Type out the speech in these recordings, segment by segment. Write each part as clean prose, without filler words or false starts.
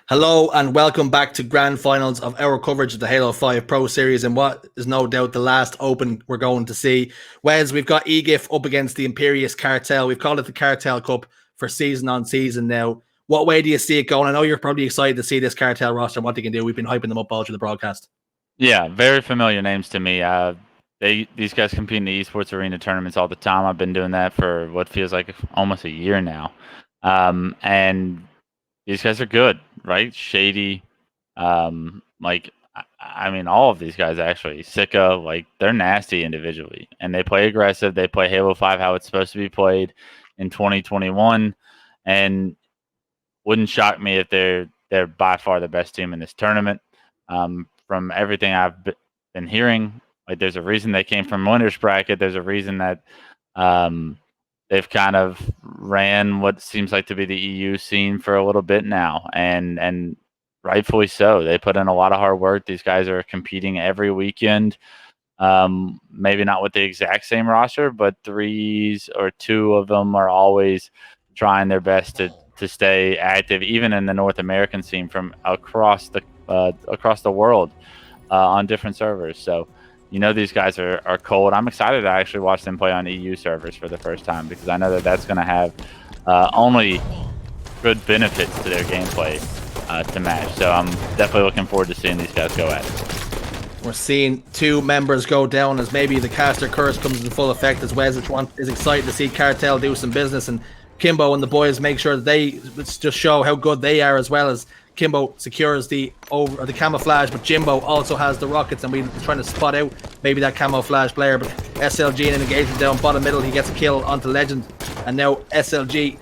Hello and welcome back to grand finals of our coverage of the Halo 5 Pro Series and what is no doubt the last Open we're going to see. Wes, we've got EGIF up against the Imperious Cartel. We've called it the Cartel Cup for season on season now. What way do you see it going? I know you're probably excited to see this Cartel roster and what they can do. We've been hyping them up all through the broadcast. Yeah, very familiar names to me. These guys compete in the esports arena tournaments all the time. I've been doing that for what feels like almost a year now. And these guys are good, right? Shady, I mean, all of these guys actually. Sika, like they're nasty individually, and they play aggressive. They play Halo 5 how it's supposed to be played in 2021, and wouldn't shock me if they're by far the best team in this tournament. From everything I've been hearing, like there's a reason they came from winners bracket. There's a reason that they've kind of ran what seems like to be the EU scene for a little bit now, and rightfully so. They put in a lot of hard work. These guys are competing every weekend. Maybe not with the exact same roster, but threes or two of them are always trying their best to stay active, even in the North American scene from across the world on different servers. So, these guys are cold. I'm excited to actually watch them play on EU servers for the first time because I know that that's going to have only good benefits to their gameplay to match. So I'm definitely looking forward to seeing these guys go at it. We're seeing two members go down as maybe the caster curse comes into full effect as Wes is excited to see Cartel do some business and Kimbo and the boys make sure that they just show how good they are, as well as Kimbo secures the camouflage, but Jimbo also has the rockets, and we're trying to spot out maybe that camouflage player. But SLG in an engagement down bottom middle, he gets a kill onto Legend, and now SLG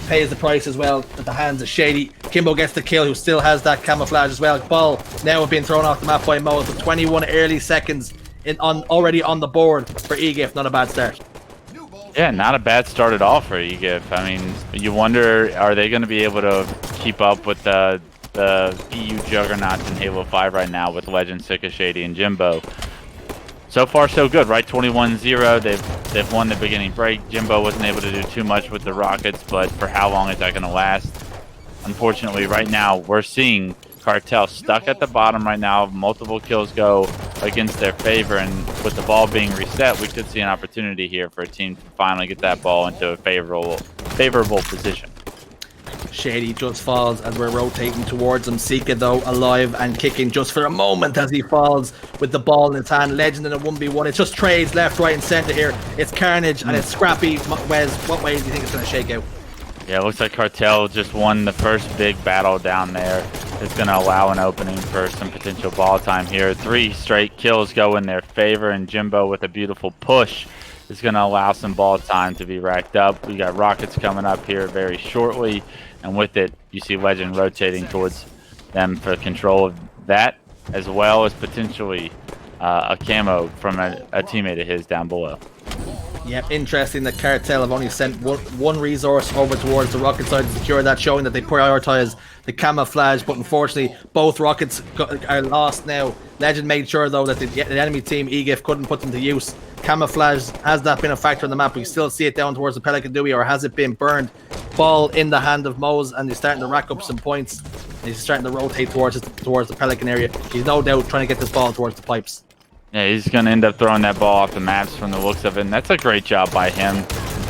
pays the price as well at the hands of Shady. Kimbo gets the kill, who still has that camouflage as well. Ball now being thrown off the map by Moles with 21 early seconds already on the board for EGIF. Not a bad start. Yeah, not a bad start at all for EGIF. I mean, you wonder, are they going to be able to keep up with the EU juggernauts in Halo 5 right now with Legend, Sika, Shady, and Jimbo? So far, so good, right? 21-0. They've won the beginning break. Jimbo wasn't able to do too much with the rockets, but for how long is that going to last? Unfortunately, right now, we're seeing Cartel stuck at the bottom right now. Multiple kills go against their favor, and with the ball being reset, we could see an opportunity here for a team to finally get that ball into a favorable position. Shady just falls as we're rotating towards him. Sika, though, alive and kicking just for a moment as he falls with the ball in his hand. Legend in a 1v1. It's just trades left, right, and center here. It's carnage and it's scrappy. Wes, what way do you think it's going to shake out? Yeah, it looks like Cartel just won the first big battle down there. It's going to allow an opening for some potential ball time here. 3 straight kills go in their favor, and Jimbo with a beautiful push is going to allow some ball time to be racked up. We got rockets coming up here very shortly, and with it, you see Legend rotating towards them for control of that, as well as potentially a camo from a teammate of his down below. Yep, interesting that Cartel have only sent one resource over towards the rocket side to secure that, showing that they prioritize the camouflage, but unfortunately both rockets are lost now. Legend made sure though that the enemy team EGIF couldn't put them to use. Camouflage, has that been a factor in the map? We still see it down towards the Pelican Dewey, or has it been burned? Ball in the hand of Mose, and he's starting to rack up some points. He's starting to rotate towards the Pelican area. He's no doubt trying to get this ball towards the pipes. Yeah, he's going to end up throwing that ball off the maps from the looks of it, and that's a great job by him.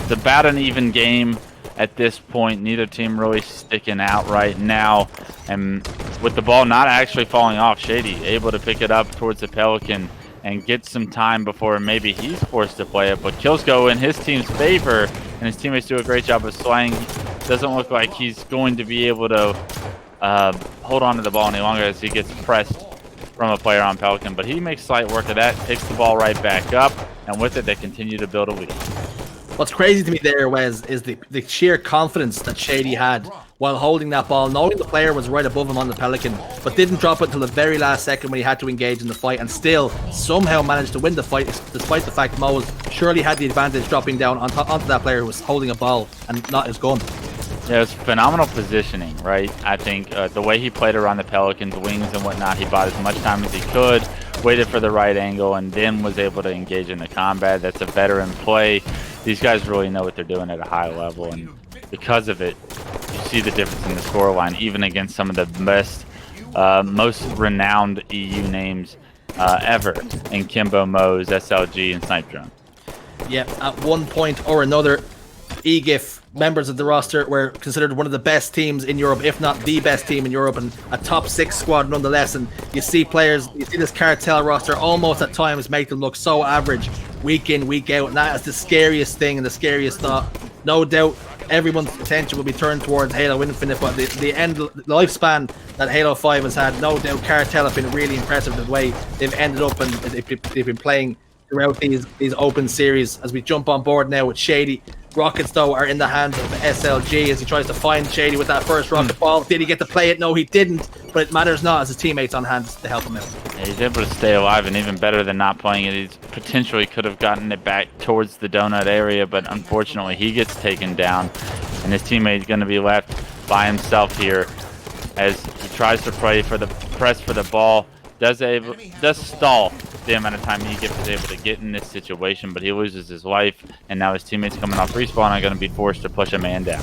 It's about an even game at this point. Neither team really sticking out right now, and with the ball not actually falling off, Shady able to pick it up towards the Pelican and get some time before maybe he's forced to play it, but kills go in his team's favor, and his teammates do a great job of slaying. Doesn't look like he's going to be able to hold on to the ball any longer as he gets pressed from a player on Pelican, but he makes slight work of that, takes the ball right back up, and with it, they continue to build a lead. What's crazy to me there, Wes, is the sheer confidence that Shady had while holding that ball, knowing the player was right above him on the Pelican, but didn't drop it until the very last second when he had to engage in the fight, and still somehow managed to win the fight, despite the fact Moles surely had the advantage dropping down onto that player who was holding a ball and not his gun. Yeah, it's phenomenal positioning, right? I think the way he played around the Pelican's wings and whatnot, he bought as much time as he could, waited for the right angle, and then was able to engage in the combat. That's a veteran play. These guys really know what they're doing at a high level, and because of it, you see the difference in the scoreline, even against some of the best, most renowned EU names ever in Kimbo, Mose, SLG, and Snipe Drone. Yeah, at one point or another, EGIF members of the roster were considered one of the best teams in Europe, if not the best team in Europe, and a top 6 squad nonetheless. And you see this Cartel roster almost at times make them look so average week in, week out, and that is the scariest thing and the scariest thought. No doubt everyone's attention will be turned towards Halo Infinite, but the lifespan that Halo 5 has had, no doubt Cartel have been really impressive the way they've ended up, and they've been playing throughout these open series. As we jump on board now with Shady, rockets though are in the hands of the SLG as he tries to find Shady with that first rocket ball. Did he get to play it? No, he didn't, but it matters not as his teammates on hand to help him out. Yeah, he's able to stay alive, and even better than not playing it, he potentially could have gotten it back towards the donut area, but unfortunately he gets taken down, and his teammate is going to be left by himself here as he tries to press for the ball. Does stall the amount of time EGIF is able to get in this situation, but he loses his life, and now his teammates coming off respawn are going to be forced to push a man down.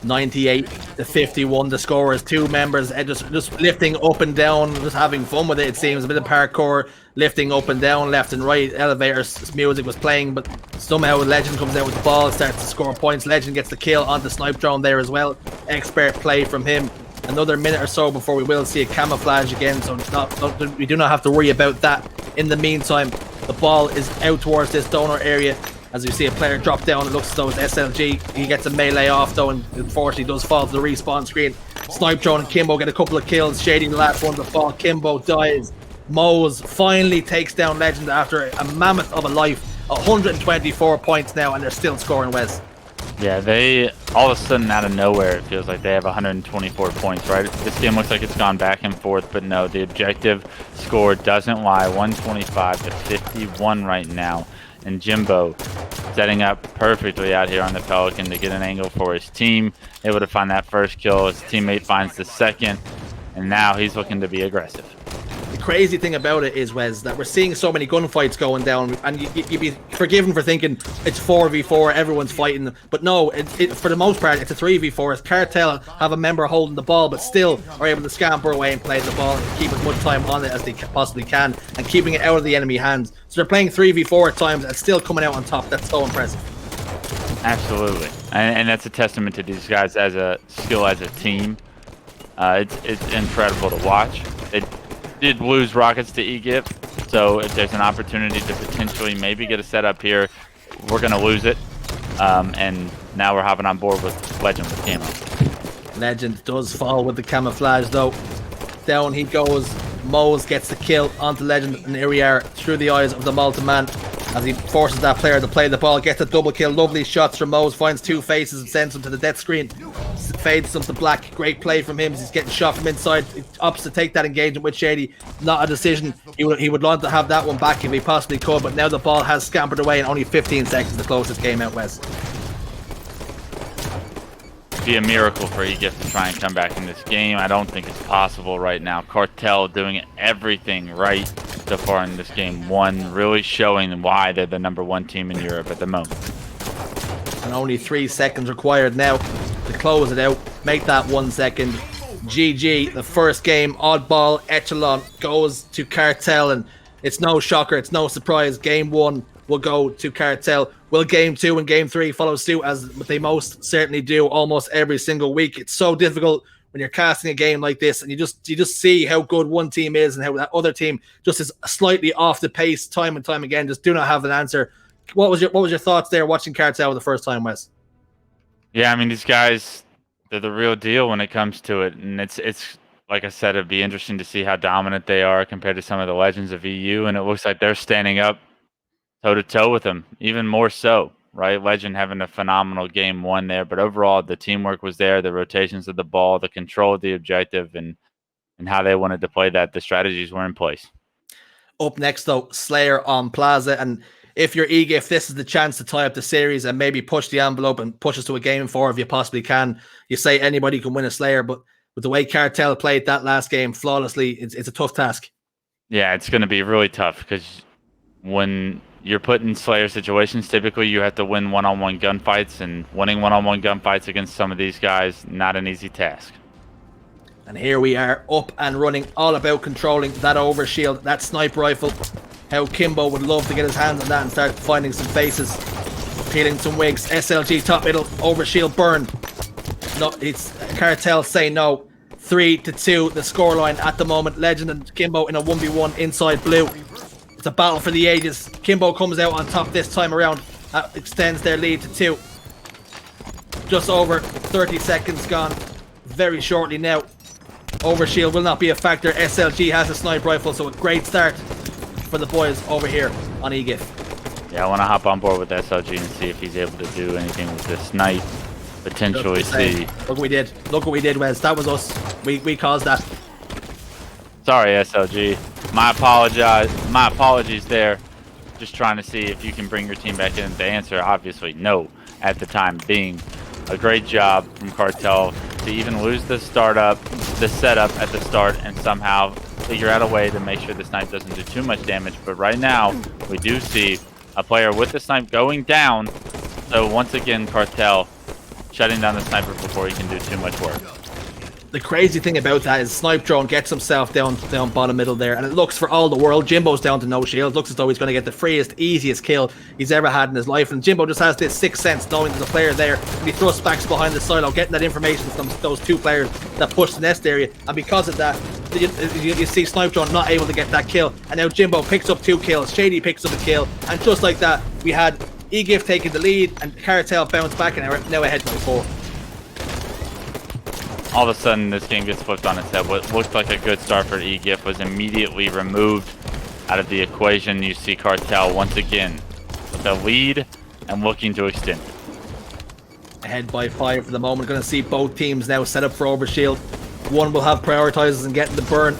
98-51, the score is 2 members just lifting up and down, just having fun with it. It seems a bit of parkour, lifting up and down, left and right. Elevator's music was playing, but somehow Legend comes out with the ball, starts to score points. Legend gets the kill on the Snipe Drone there as well. Expert play from him. Another minute or so before we will see a camouflage again, so we do not have to worry about that. In the meantime, the ball is out towards this donor area as we see a player drop down. It looks as though it's SLG. He gets a melee off though, and unfortunately does fall to the respawn screen. Snipe Drone and Kimbo get a couple of kills. Shady the last one to fall. Kimbo dies. Mose finally takes down Legend after a mammoth of a life. 124 points now, and they're still scoring, Wes. Yeah, they all of a sudden out of nowhere, it feels like they have 124 points, right? This game looks like it's gone back and forth, but no, the objective score doesn't lie. 125 to 51 right now. And Jimbo setting up perfectly out here on the Pelican to get an angle for his team. Able to find that first kill. His teammate finds the second, and now he's looking to be aggressive. The crazy thing about it is, Wes, that we're seeing so many gunfights going down, and you'd be forgiven for thinking it's 4v4, everyone's fighting, but no, for the most part, it's a 3v4. As Cartel have a member holding the ball, but still are able to scamper away and play the ball and keep as much time on it as they possibly can, and keeping it out of the enemy hands. So they're playing 3v4 at times and still coming out on top. That's so impressive. Absolutely, and that's a testament to these guys as a skill as a team. It's incredible to watch. They did lose rockets to EGIF, so if there's an opportunity to potentially maybe get a setup here, we're going to lose it. And now we're hopping on board with Legend with camo. Legend does fall with the camouflage though. Down he goes. Mose gets the kill onto Legend, and here we are through the eyes of the multi-man as he forces that player to play the ball, gets a double kill. Lovely shots from Mose, finds 2 faces and sends them to the death screen. Fades them to black. Great play from him as he's getting shot from inside. He opts to take that engagement with Shady. Not a decision. He would want to have that one back if he possibly could, but now the ball has scampered away and only 15 seconds to close this game out, Wes. Be a miracle for EGIF to try and come back in this game. I don't think it's possible right now. Cartel doing everything right so far in this game 1, really showing why they're the #1 team in Europe at the moment. And only 3 seconds required now to close it out. Make that 1 second. GG, the first game, oddball echelon goes to Cartel, and it's no shocker, it's no surprise. Game 1 will go to Cartel. Will game 2 and game 3 follow suit, as they most certainly do almost every single week? It's so difficult when you're casting a game like this, and you just see how good one team is and how that other team just is slightly off the pace time and time again. Just do not have an answer. What was your thoughts there watching Cartel the first time, Wes? Yeah, I mean, these guys, they're the real deal when it comes to it, and it's like I said, it'd be interesting to see how dominant they are compared to some of the legends of EU, and it looks like they're standing up toe-to-toe with them, even more so, right? Legend having a phenomenal game 1 there, but overall the teamwork was there, the rotations of the ball, the control of the objective, and how they wanted to play that. The strategies were in place. Up next, though, Slayer on Plaza, and if you're EGIF, this is the chance to tie up the series and maybe push the envelope and push us to a game 4 if you possibly can. You say anybody can win a Slayer, but with the way Cartel played that last game flawlessly, it's a tough task. Yeah, it's going to be really tough because when you're put in Slayer situations. Typically, you have to win one-on-one gunfights, and winning one-on-one gunfights against some of these guys, not an easy task. And here we are, up and running, all about controlling that overshield, that sniper rifle. How Kimbo would love to get his hands on that and start finding some faces, peeling some wigs. SLG top middle, overshield burn. No, it's Cartel say no. 3-2, the scoreline at the moment. Legend and Kimbo in a 1v1 inside blue. It's a battle for the ages. Kimbo comes out on top this time around. That extends their lead to 2. Just over 30 seconds gone. Very shortly now. Overshield will not be a factor. SLG has a sniper rifle, so a great start for the boys over here on EGIF. Yeah, I want to hop on board with SLG and see if he's able to do anything with this snipe. Potentially see. Look what we did. Look what we did, Wes. That was us. We caused that. Sorry, SLG. My apologies there. Just trying to see if you can bring your team back in. The answer, obviously, no. At the time being, a great job from Cartel to even lose the setup at the start and somehow figure out a way to make sure the snipe doesn't do too much damage. But right now, we do see a player with the snipe going down. So once again, Cartel shutting down the sniper before he can do too much work. The crazy thing about that is Snipe Drone gets himself down bottom middle there, and it looks for all the world. Jimbo's down to no shield. Looks as though he's going to get the freest, easiest kill he's ever had in his life. And Jimbo just has this sixth sense knowing there's a player there, and he thrusts back behind the silo, getting that information from those 2 players that push the nest area. And because of that, you see Snipe Drone not able to get that kill. And now Jimbo picks up 2 kills. Shady picks up a kill. And just like that, we had EGIF taking the lead, and Cartel bounced back and are now ahead by 4. All of a sudden, this game gets flipped on its head. What looked like a good start for EGIF was immediately removed out of the equation. You see Cartel once again with a lead and looking to extend. Ahead by 5 for the moment. Going to see both teams now set up for overshield. One will have prioritizers and getting the burn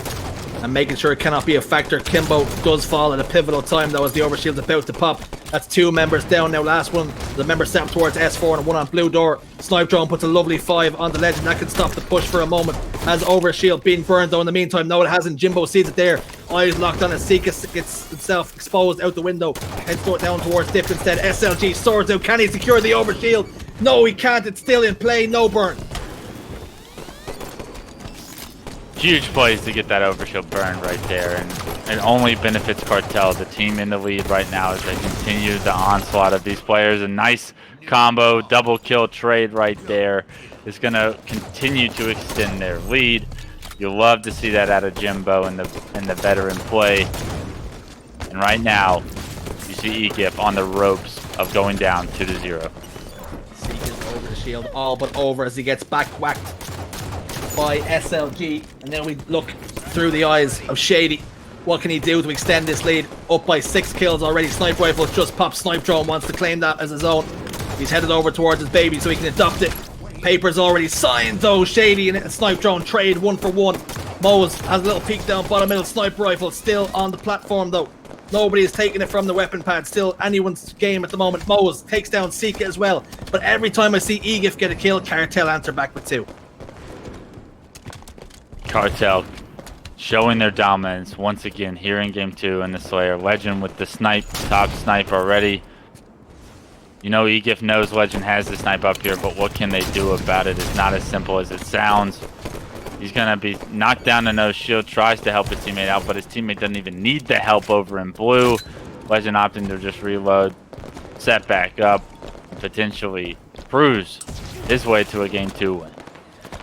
and making sure it cannot be a factor. Kimbo does fall at a pivotal time though as the overshield's about to pop. That's 2 members down now. Last one, the member set up towards S4 and 1 on blue door. Snipe Drone puts a lovely 5 on the Legend. That can stop the push for a moment. As overshield being burned though in the meantime. No, it hasn't. Jimbo sees it there. Eyes locked on as Sika gets himself exposed out the window. Heads down towards Diff instead. SLG swords out. Can he secure the overshield? No, he can't. It's still in play. No burn. Huge plays to get that overshield burn right there, and it only benefits Cartel, the team in the lead right now, as they continue the onslaught of these players. A nice combo, double kill trade right there is going to continue to extend their lead. You'll love to see that out of Jimbo and the veteran play. And right now, you see EGIF on the ropes of going down 2-0. Seeking over the shield, all but over as he gets back whacked by SLG, and then we look through the eyes of Shady. What can he do to extend this lead? Up by 6 kills already. Sniper rifle just popped. Snipe Drone wants to claim that as his own. He's headed over towards his baby so he can adopt it. Papers already signed though. Shady and Snipe Drone trade 1 for 1. Mose has a little peek down bottom middle. Sniper rifle still on the platform though. Nobody is taking it from the weapon pad. Still anyone's game at the moment. Mose takes down Sika as well. But every time I see EGIF get a kill, Cartel answer back with 2. Cartel showing their dominance once again here in game 2 in the Slayer. Legend with the top snipe already. You know, EGIF knows Legend has the snipe up here, but what can they do about it? It's not as simple as it sounds. He's going to be knocked down to no shield, tries to help his teammate out, but his teammate doesn't even need the help over in blue. Legend opting to just reload, set back up, and potentially cruise his way to a game 2 win.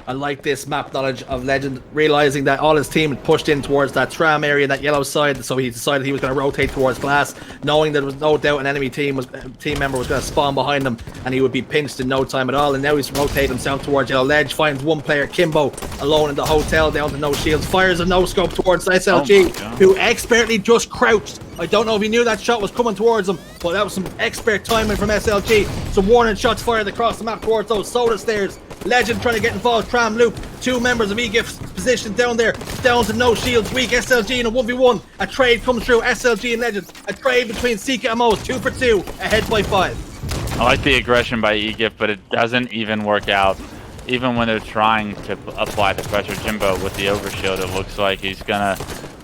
I like this map knowledge of Legend, realizing that all his team had pushed in towards that tram area, that yellow side, so he decided he was going to rotate towards glass, knowing that there was no doubt an enemy team member was going to spawn behind him and he would be pinched in no time at all. And now he's rotated himself towards yellow ledge, finds one player, Kimbo, alone in the hotel, down to no shields, fires a no scope towards SLG, who expertly just crouched. I don't know if he knew that shot was coming towards him, but that was some expert timing from SLG. Some warning shots fired across the map towards those soda stairs. Legend trying to get involved, tram loop. 2 members of EGIF's positioned down there, down to no shields, weak SLG in a 1v1. A trade comes through, SLG and Legend. A trade between Sika and Mose, 2 for 2, ahead by 5. I like the aggression by EGIF, but it doesn't even work out. Even when they're trying to apply the pressure, Jimbo with the overshield, it looks like he's gonna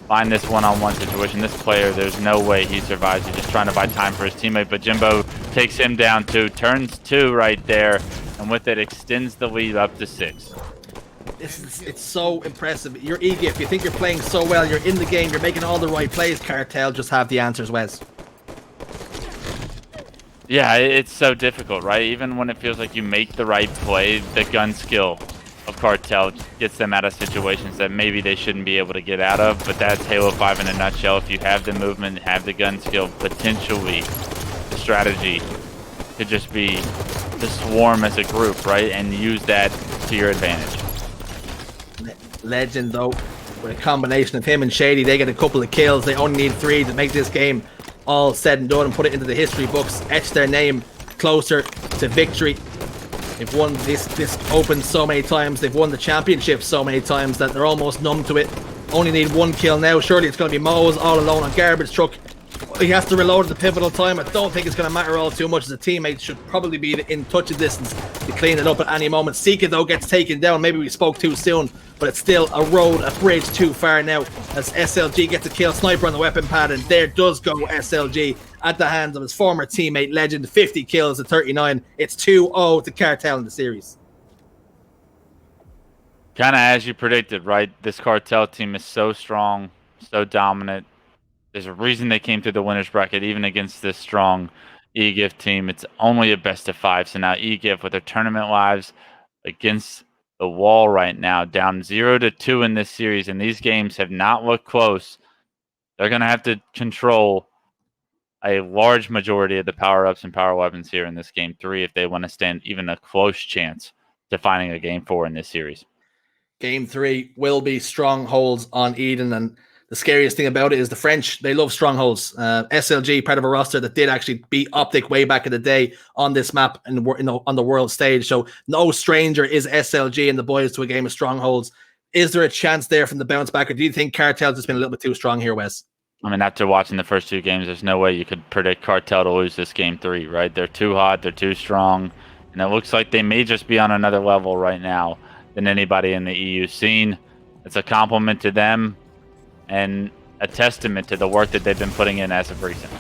find this one-on-one situation. This player, there's no way he survives. He's just trying to buy time for his teammate, but Jimbo takes him down 2, turns 2 right there, and with it extends the lead up to 6. It's so impressive. You're EGIF, you think you're playing so well, you're in the game, you're making all the right plays. Cartel just have the answers, Wes. Yeah, it's so difficult, right? Even when it feels like you make the right play, the gun skill of Cartel gets them out of situations that maybe they shouldn't be able to get out of, but that's Halo 5 in a nutshell. If you have the movement, have the gun skill, potentially the strategy could just be to swarm as a group, right? And use that to your advantage. Legend, though, with a combination of him and Shady, they get a couple of kills. They only need 3 to make this game all said and done and put it into the history books, etch their name closer to victory. They've won this Open so many times, they've won the championship so many times that they're almost numb to it. Only need 1 kill now. Surely it's going to be Mo's all alone on garbage truck. He has to reload at the pivotal time. I don't think it's going to matter all too much, as a teammate should probably be in touching distance to clean it up at any moment. Sika, though, gets taken down. Maybe we spoke too soon, but it's still a road, a bridge too far now, as SLG gets a kill. Sniper on the weapon pad, and there does go SLG at the hands of his former teammate Legend. 50 kills to 39. It's 2-0 to Cartel in the series. Kind of as you predicted, right? This Cartel team is so strong, so dominant. There's a reason they came through the winner's bracket, even against this strong EGIF team. It's only a best of 5. So now EGIF, with their tournament lives against the wall right now, down 0-2 in this series, and these games have not looked close. They're going to have to control a large majority of the power-ups and power weapons here in this game 3 if they want to stand even a close chance to finding a game 4 in this series. Game 3 will be strongholds on Eden, and the scariest thing about it is the French, they love strongholds. SLG, part of a roster that did actually beat Optic way back in the day on this map on the world stage. So no stranger is SLG and the boys to a game of strongholds. Is there a chance there from the bounce back, or do you think Cartel's just been a little bit too strong here, Wes? I mean, after watching the first 2 games, there's no way you could predict Cartel to lose this game 3, right? They're too hot, they're too strong, and it looks like they may just be on another level right now than anybody in the EU scene. It's a compliment to them and a testament to the work that they've been putting in as of recent.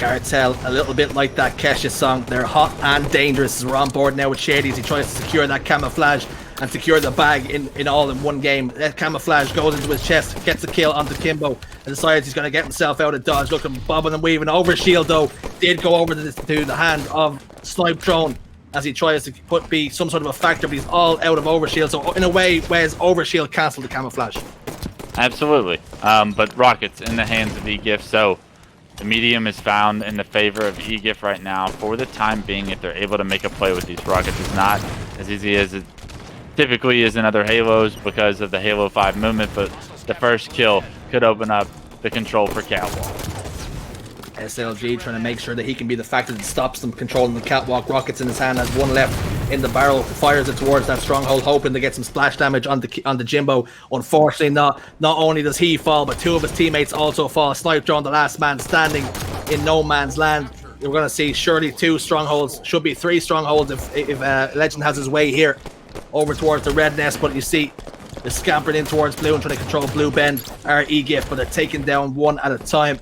Cartel, a little bit like that Kesha song. They're hot and dangerous. We're on board now with Shady as he tries to secure that camouflage and secure the bag in all in one game. That camouflage goes into his chest, gets the kill onto Kimbo, and decides he's going to get himself out of dodge. Looking, bobbing and weaving. Overshield, though, did go over to the hand of Snipe Drone as he tries to be some sort of a factor, but he's all out of Overshield. So in a way, Wes, Overshield cancelled the camouflage. Absolutely. But Rockets in the hands of EGIF, so the medium is found in the favor of EGIF right now for the time being. If they're able to make a play with these Rockets, it's not as easy as it typically is in other Halos because of the Halo 5 movement, but the first kill could open up the control for Catwalk. SLG trying to make sure that he can be the factor that stops them controlling the catwalk. Rockets in his hand, has 1 left in the barrel, fires it towards that stronghold, hoping to get some splash damage on the Jimbo. Unfortunately, not only does he fall, but 2 of his teammates also fall. Snipe Drone, the last man standing in no man's land. We're going to see surely 2 strongholds, should be 3 strongholds if Legend has his way here over towards the red nest. But you see they're scampering in towards blue and trying to control blue bend are EGIF, but they're taking down 1 at a time.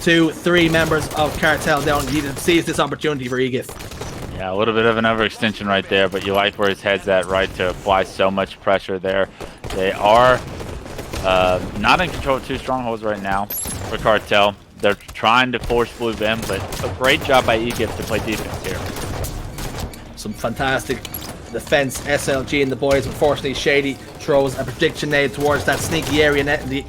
2, 3 members of Cartel down. He sees this opportunity for EGIF. Yeah, a little bit of an overextension right there, but you like where his head's at, right, to apply so much pressure there. They are not in control of 2 strongholds right now for Cartel. They're trying to force blue bend, but a great job by EGIF to play defense here. Some fantastic defense, SLG and the boys. Unfortunately, Shady throws a prediction nade towards that sneaky area net, and the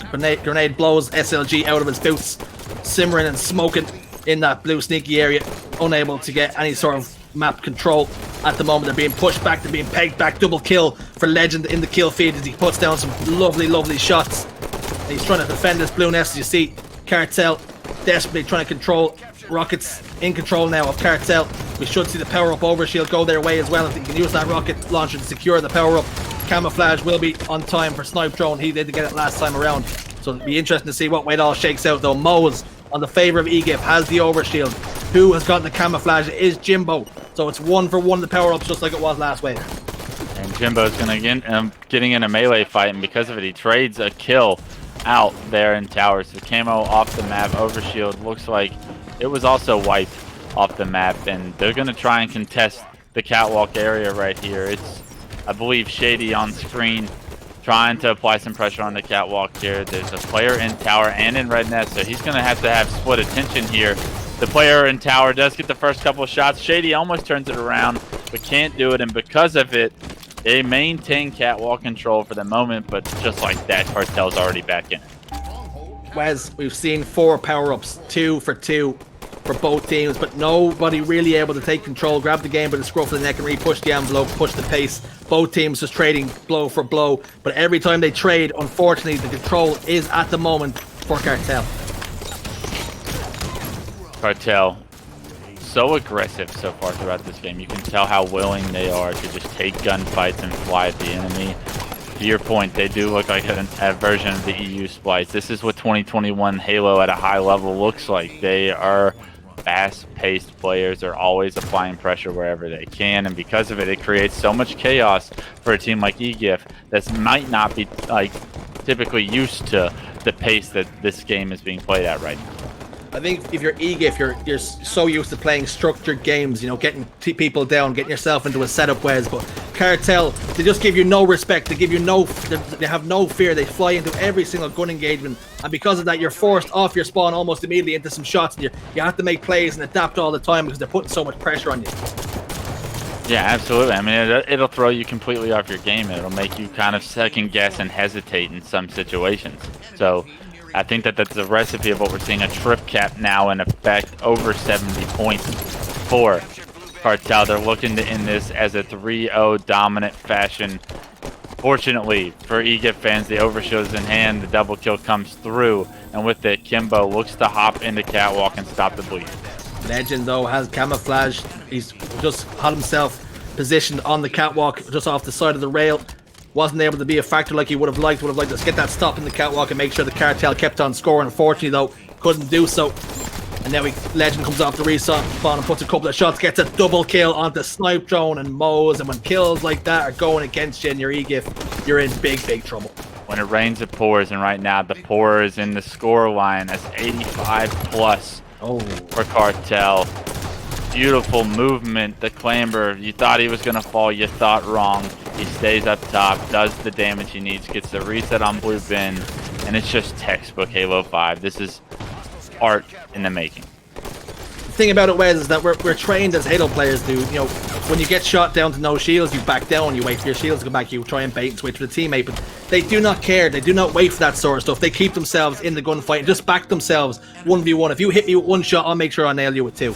grenade blows SLG out of his boots, simmering and smoking in that blue sneaky area, unable to get any sort of map control at the moment. They're being pushed back, they're being pegged back. Double kill for Legend in the kill feed as he puts down some lovely shots. And he's trying to defend this blue nest. As you see Cartel desperately trying to control. Rockets in control now of Cartel. We should see the power-up Overshield go their way as well if they can use that rocket launcher to secure the power-up. Camouflage will be on time for Snipe Drone. He did get it last time around. So it'll be interesting to see what way it all shakes out, though. Mo's on the favor of EGIF, has the Overshield. Who has gotten the camouflage? It is Jimbo. So it's 1 for 1 the power-ups, just like it was last wave. And Jimbo's going to get getting in a melee fight, and because of it, he trades a kill out there in towers. The camo off the map. Overshield looks like it was also wiped off the map, and they're going to try and contest the catwalk area right here. It's, I believe, Shady on screen trying to apply some pressure on the catwalk here. There's a player in tower and in red nest, so he's going to have split attention here. The player in tower does get the first couple of shots. Shady almost turns it around, but can't do it, and because of it, they maintain catwalk control for the moment, but just like that, Cartel's already back in it. Wes, we've seen 4 power-ups, 2 for 2 for both teams, but nobody really able to take control, grab the game by the scruff of the neck and really push the envelope, push the pace. Both teams just trading blow for blow, but every time they trade, unfortunately, the control is at the moment for Cartel. Cartel, so aggressive so far throughout this game. You can tell how willing they are to just take gunfights and fly at the enemy. To your point, they do look like a version of the EU Splice. This is what 2021 Halo at a high level looks like. They are fast-paced players. They're always applying pressure wherever they can, and because of it, it creates so much chaos for a team like EGIF that might not be like typically used to the pace that this game is being played at right now. I think if you're EGIF, you're so used to playing structured games, you know, getting people down, getting yourself into a setup, Wes. But Cartel, they just give you no respect. They give you they have no fear. They fly into every single gun engagement, and because of that, you're forced off your spawn almost immediately into some shots, and you have to make plays and adapt all the time because they're putting so much pressure on you. Yeah, absolutely. I mean, it'll throw you completely off your game. It'll make you kind of second guess and hesitate in some situations. So I think that that's a recipe of what we're seeing, a trip cap now in effect, over 70 points for Cartel. They're looking to end this as a 3-0 dominant fashion. Fortunately for EGIF fans, the overshield is in hand, the double kill comes through, and with it, Kimbo looks to hop into catwalk and stop the bleed. Legend, though, has camouflaged. He's just had himself positioned on the catwalk just off the side of the rail. Wasn't able to be a factor like he would have liked. Would have liked to get that stop in the catwalk and make sure the Cartel kept on scoring. Unfortunately, though, couldn't do so. And now Legend comes off the respawn and puts a couple of shots, gets a double kill onto Snipe Drone and Moes. And when kills like that are going against you in your EGIF, you're in big, big trouble. When it rains, it pours, and right now the pour is in the score line. That's 85 plus for Cartel. Beautiful movement, the clamber. You thought he was going to fall, you thought wrong. He stays up top, does the damage he needs, gets the reset on Blue Bin, and it's just textbook Halo 5. This is art in the making. The thing about it, Wes, is that we're trained as Halo players do. You know, when you get shot down to no shields, you back down, you wait for your shields to come back, you try and bait and switch with a teammate, but they do not care. They do not wait for that sort of stuff. They keep themselves in the gunfight and just back themselves 1v1. If you hit me with one shot, I'll make sure I nail you with 2.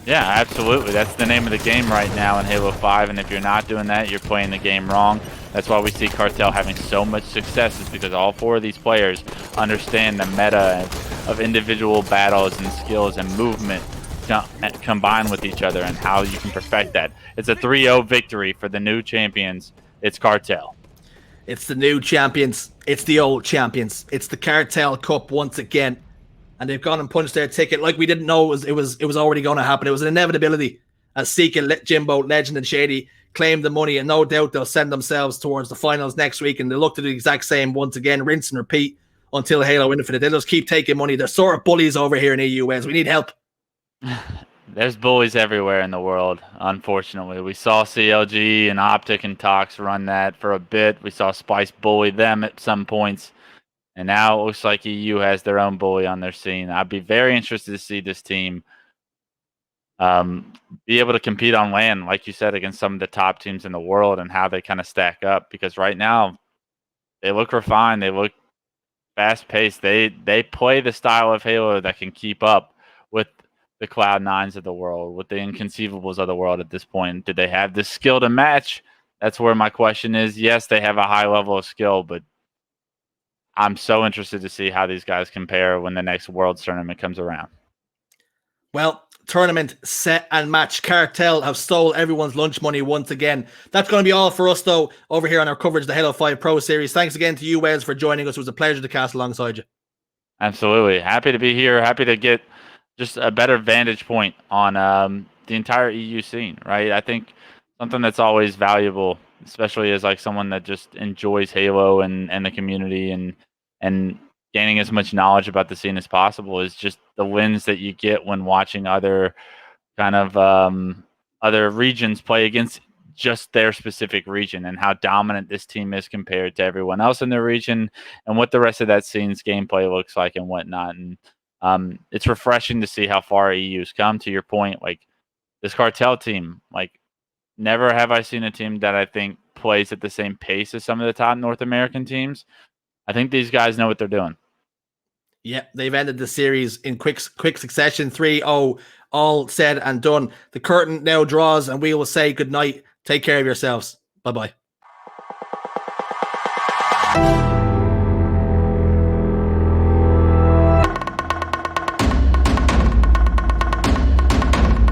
Yeah, absolutely. That's the name of the game right now in Halo 5, and if you're not doing that, you're playing the game wrong. That's why we see Cartel having so much success, is because all 4 of these players understand the meta of individual battles and skills and movement combined with each other and how you can perfect that. It's a 3-0 victory for the new champions. It's Cartel. It's the new champions. It's the old champions. It's the Cartel Cup once again. And they've gone and punched their ticket like we didn't know it was already going to happen. It was an inevitability as Seeker, Jimbo, Legend, and Shady claim the money, and no doubt they'll send themselves towards the finals next week, and they'll look to do the exact same once again, rinse and repeat until Halo Infinite. They'll just keep taking money. They're sort of bullies over here in EUS. We need help. There's bullies everywhere in the world, unfortunately. We saw CLG and Optic and Tox run that for a bit. We saw Spice bully them at some points. And now it looks like EU has their own bully on their scene. I'd be very interested to see this team be able to compete on LAN, like you said, against some of the top teams in the world and how they kind of stack up. Because right now, they look refined. They look fast-paced. They play the style of Halo that can keep up with the Cloud9s of the world, with the Inconceivables of the world at this point. Do they have the skill to match? That's where my question is. Yes, they have a high level of skill, but I'm so interested to see how these guys compare when the next Worlds tournament comes around. Well, tournament set and match. Cartel have stole everyone's lunch money once again. That's going to be all for us, though, over here on our coverage of the Halo 5 Pro Series. Thanks again to you, Wes, for joining us. It was a pleasure to cast alongside you. Absolutely. Happy to be here. Happy to get just a better vantage point on the entire EU scene, right? I think something that's always valuable, especially as like someone that just enjoys Halo and the community and gaining as much knowledge about the scene as possible is just the wins that you get when watching other kind of other regions play against just their specific region, and how dominant this team is compared to everyone else in their region, and what the rest of that scene's gameplay looks like and whatnot. And it's refreshing to see how far EU's come. To your point, like this Cartel team, like never have I seen a team that I think plays at the same pace as some of the top North American teams. I think these guys know what they're doing. Yeah, they've ended the series in quick succession, 3-0, all said and done. The curtain now draws, and we will say goodnight. Take care of yourselves. Bye-bye.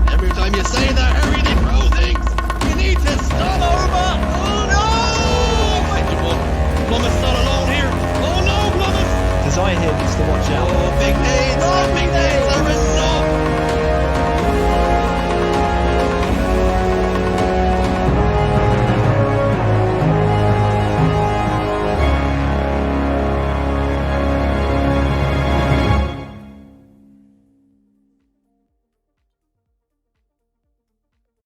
Every time you say that, Harry, they throw things. You need to stop over. Oh, no! Michael Plummett's not alone here. Oh, no, Plummet! Desire here needs to watch out. Oh, big